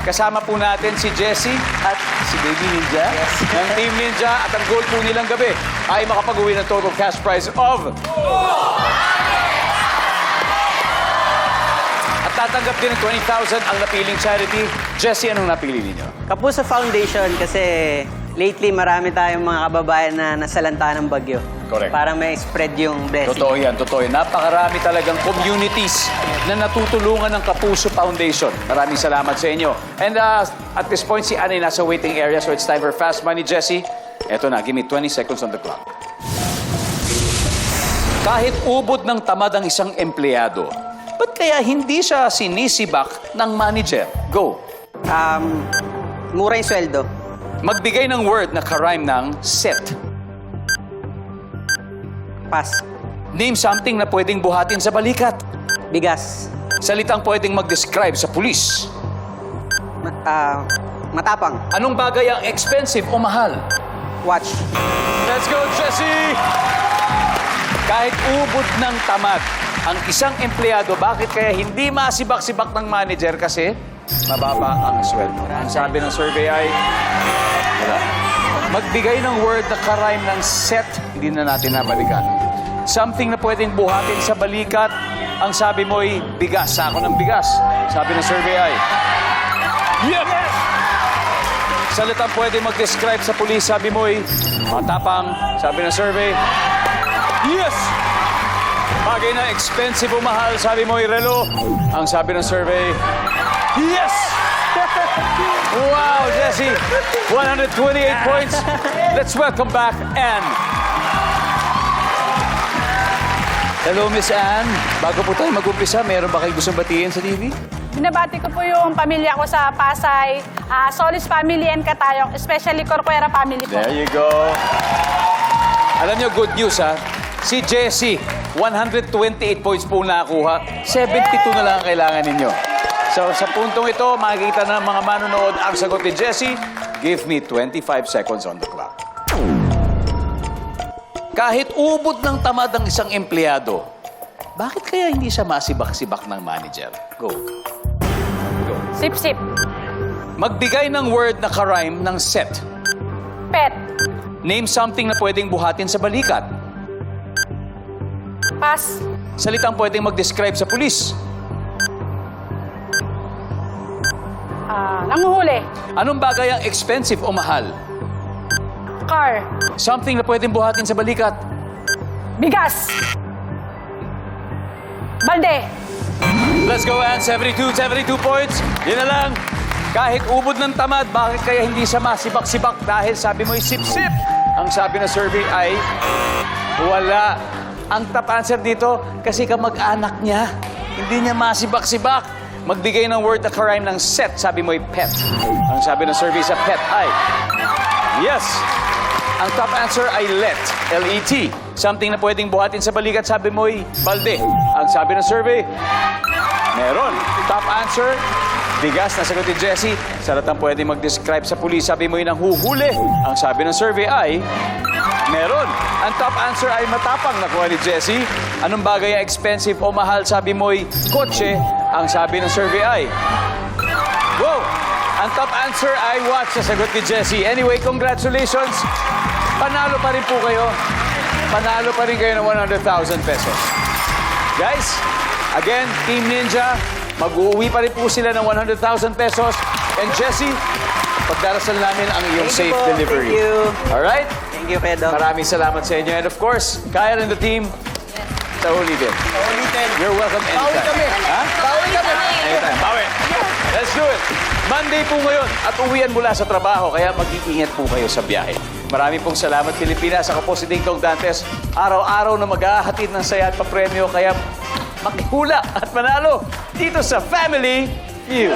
Kasama po natin si Jessie at si Baby Ninja ng Team Ninja at ang goal po nilang gabi ay makapag-uwi ng total cash prize of... At tatanggap din ng 20,000 ang napiling charity. Jessie, anong napili ninyo? Kapuso Foundation kasi lately marami tayong mga kababayan na nasalanta ng bagyo. Correct. Para may spread yung blessing. Totoo yan, totoo yan. Napakarami talagang communities na natutulungan ng Kapuso Foundation. Maraming salamat sa inyo. And at this point, si Anne ay nasa waiting area, so it's time for Fast Money. Jessie, eto na, give me 20 seconds on the clock. Kahit ubod ng tamad ang isang empleyado, ba't kaya hindi siya sinisibak ng manager? Go. Mura yung sweldo. Magbigay ng word na karime ng set. Pass. Name something na pwedeng buhatin sa balikat. Bigas. Salitang pwedeng mag-describe sa pulis. Matapang. Anong bagay ang expensive o mahal? Watch. Let's go, Jessie! Kahit ubod ng tamad ang isang empleyado, bakit kaya hindi masibak-sibak ng manager? Kasi mababa ang sweldo. Ang sabi ng survey ay... Wala. Magbigay ng word na karime ng set, hindi na natin nabalikan. Something na pwedeng buhatin sa balikat, ang sabi mo ay bigas. Sako ng bigas. Sabi ng survey ay... Yep! Salitang pwedeng mag-describe sa pulis, sabi mo ay matapang. Sabi ng survey... Yes! Bagay na expensive o mahal, sabi mo ay relo. Ang sabi ng survey... Yes! Wow, Jessie! 128 points. Let's welcome back Anne. Hello, Miss Anne. Bago po tayo mag-umpisa, meron ba kayo gustong batiin sa TV? Binabati ko po yung pamilya ko sa Pasay, Solis Family and Katayog, especially Corcuera family po. There you go. Alam niyo, good news ha. Si Jessie, 128 points po nakuha. 72 na lang ang kailangan ninyo. So, sa puntong ito, makikita na ng mga manonood ang sagot ni Jessie. Give me 25 seconds on the clock. Kahit ubod ng tamad ang isang empleyado, bakit kaya hindi siya masibak-sibak ng manager? Go. Go. Sip-sip. Magbigay ng word na karime ng set. Pet. Name something na pwedeng buhatin sa balikat. Pass. Salitang pwedeng mag-describe sa pulis. Nanguhuli. Anong bagay ang expensive o mahal? Car. Something na pwedeng buhatin sa balikat. Bigas. Balde. Let's go, Anne. 72 points. Yan na lang. Kahit ubod ng tamad, bakit kaya hindi siya masibak-sibak? Dahil sabi mo'y sip-sip. Ang sabi ng survey ay wala. Ang top answer dito, kasi kamag-anak niya. Hindi niya masibak-sibak. Magbigay ng word na karime ng set, sabi mo'y pet. Ang sabi ng survey sa pet ay yes. Ang top answer ay let, L-E-T. Something na pwedeng buhatin sa balikat, sabi mo'y balde. Ang sabi ng survey, meron. Top answer, bigas na sagot ni Jessie. Salatang pwedeng mag-describe sa pulis, sabi mo'y nanghuhuli. Ang sabi ng survey ay meron. Ang top answer ay matapang, nakuha ni Jessie. Anong bagay ang expensive o mahal, sabi mo'y kotse. Ang sabi ng survey ay wow! Ang top answer ay watch, sa sagot ni Jessie. Anyway, congratulations. Panalo pa rin po kayo. Panalo pa rin kayo ng 100,000 pesos. Guys, again, Team Ninja, mag-uuwi pa rin po sila ng 100,000 pesos. And Jessie, pagdarasal namin ang iyong safe delivery. Thank you. Alright? Thank you, Pedro. Maraming salamat sa inyo. And of course, Kyle and the team, sa ulitin. You're welcome anytime. Bawi kami. Ha? Bawi kami. Anytime. Bawi. Let's do it. Monday po ngayon at uwian mula sa trabaho, kaya mag-iingat po kayo sa biyahe. Maraming pong salamat, Pilipinas. Ako po si Ding Dong Dantes. Araw-araw na maghahatid ng saya at papremyo, kaya makihula at manalo dito sa Family Feud.